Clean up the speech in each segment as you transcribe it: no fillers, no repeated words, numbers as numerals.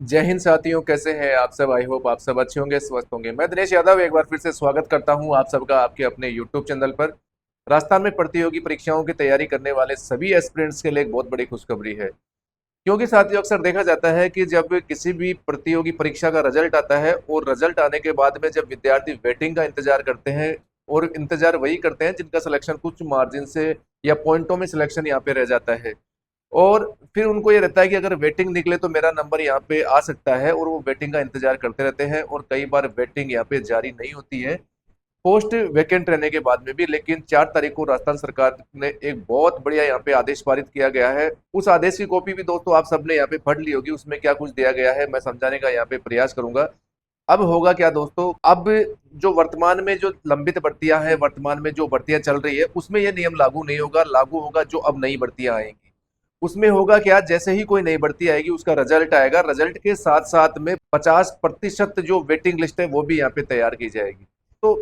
जय हिंद साथियों, कैसे हैं आप सब। आई होप आप सब अच्छे होंगे, स्वस्थ होंगे। मैं दिनेश यादव एक बार फिर से स्वागत करता हूं आप सबका आपके अपने यूट्यूब चैनल पर। राजस्थान में प्रतियोगी परीक्षाओं की तैयारी करने वाले सभी एस्पिरेंट्स के लिए एक बहुत बड़ी खुशखबरी है। क्योंकि साथियों अक्सर देखा जाता है कि जब किसी भी प्रतियोगी परीक्षा का रिजल्ट आता है और रिजल्ट आने के बाद में जब विद्यार्थी वेटिंग का इंतजार करते हैं, और इंतजार वही करते हैं जिनका सिलेक्शन कुछ मार्जिन से या पॉइंटों में सिलेक्शन यहाँ पे रह जाता है। और फिर उनको ये रहता है कि अगर वेटिंग निकले तो मेरा नंबर यहाँ पे आ सकता है, और वो वेटिंग का इंतजार करते रहते हैं और कई बार वेटिंग यहाँ पे जारी नहीं होती है पोस्ट वैकेंट रहने के बाद में भी। लेकिन 4 तारीख को राजस्थान सरकार ने एक बहुत बढ़िया यहाँ पे आदेश पारित किया गया है। उस आदेश की कॉपी भी दोस्तों आप सबने यहाँ पे पढ़ ली होगी। उसमें क्या कुछ दिया गया है मैं समझाने का यहाँ पे प्रयास करूंगा। अब होगा क्या दोस्तों, अब जो वर्तमान में जो लंबित भर्तियां हैं, वर्तमान में जो भर्तियां चल रही है उसमें ये नियम लागू नहीं होगा। लागू होगा जो अब नई भर्तियां आएंगी। उसमें होगा क्या, जैसे ही कोई नई भर्ती आएगी उसका रिजल्ट आएगा, रिजल्ट के साथ साथ में 50% जो वेटिंग लिस्ट है वो भी यहाँ पे तैयार की जाएगी। तो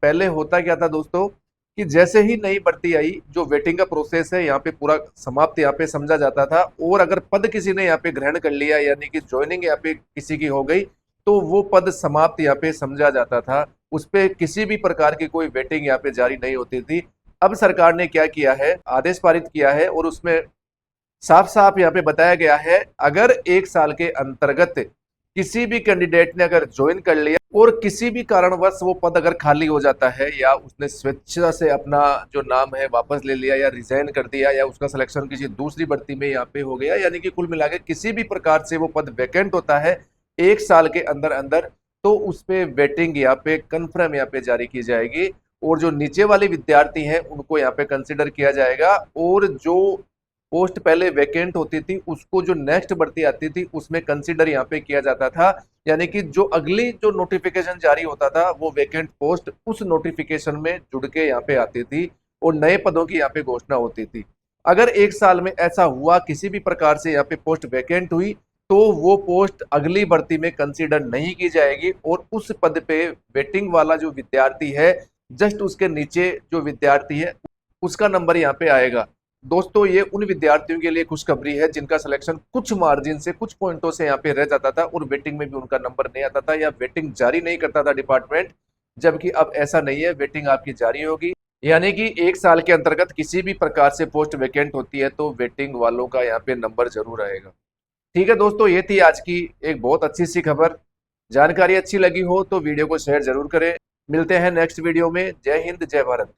पहले होता क्या था दोस्तों कि जैसे ही नई भर्ती आई, जो वेटिंग का प्रोसेस है यहाँ पे पूरा समाप्त यहाँ पे समझा जाता था। और अगर पद किसी ने यहाँ पे ग्रहण कर लिया, यानी कि ज्वाइनिंग यहाँ पे किसी की हो गई, तो वो पद समाप्त यहाँ पे समझा जाता था। उस पे किसी भी प्रकार की कोई वेटिंग यहाँ पे जारी नहीं होती थी। अब सरकार ने क्या किया है, आदेश पारित किया है और उसमें साफ साफ यहाँ पे बताया गया है, अगर 1 साल के अंतर्गत किसी भी कैंडिडेट ने अगर ज्वाइन कर लिया और किसी भी कारणवश वो पद अगर खाली हो जाता है, या उसने स्वेच्छा से अपना जो नाम है वापस ले लिया, या रिजाइन कर दिया, या उसका सिलेक्शन किसी दूसरी भर्ती में यहाँ पे हो गया, यानी कि कुल मिला के किसी भी प्रकार से वो पद वैकेंट होता है 1 साल के अंदर अंदर, तो उस पे वेटिंग यहाँ पे कन्फर्म यहाँ पे जारी की जाएगी। और जो नीचे वाले विद्यार्थी हैं उनको यहाँ पे कंसिडर किया जाएगा, और जो पोस्ट पहले वैकेंट होती थी उसको जो नेक्स्ट भर्ती आती थी उसमें कंसीडर यहाँ पे किया जाता था। यानी कि जो अगली जो नोटिफिकेशन जारी होता था वो वैकेंट पोस्ट उस नोटिफिकेशन में जुड़ के यहाँ पे आती थी, और नए पदों की यहाँ पे घोषणा होती थी। अगर 1 साल में ऐसा हुआ, किसी भी प्रकार से यहाँ पे पोस्ट वैकेंट हुई, तो वो पोस्ट अगली भर्ती में कंसीडर नहीं की जाएगी, और उस पद पे वेटिंग वाला जो विद्यार्थी है, जस्ट उसके नीचे जो विद्यार्थी है उसका नंबर यहाँ पे आएगा। दोस्तों ये उन विद्यार्थियों के लिए खुशखबरी है जिनका सिलेक्शन कुछ मार्जिन से, कुछ पॉइंटों से यहाँ पे रह जाता था और वेटिंग में भी उनका नंबर नहीं आता था, या वेटिंग जारी नहीं करता था डिपार्टमेंट। जबकि अब ऐसा नहीं है, वेटिंग आपकी जारी होगी। यानी कि 1 साल के अंतर्गत किसी भी प्रकार से पोस्ट वैकेंट होती है तो वेटिंग वालों का यहाँ पे नंबर जरूर आएगा। ठीक है दोस्तों, ये थी आज की एक बहुत अच्छी सी खबर। जानकारी अच्छी लगी हो तो वीडियो को शेयर जरूर करें। मिलते हैं नेक्स्ट वीडियो में। जय हिंद, जय भारत।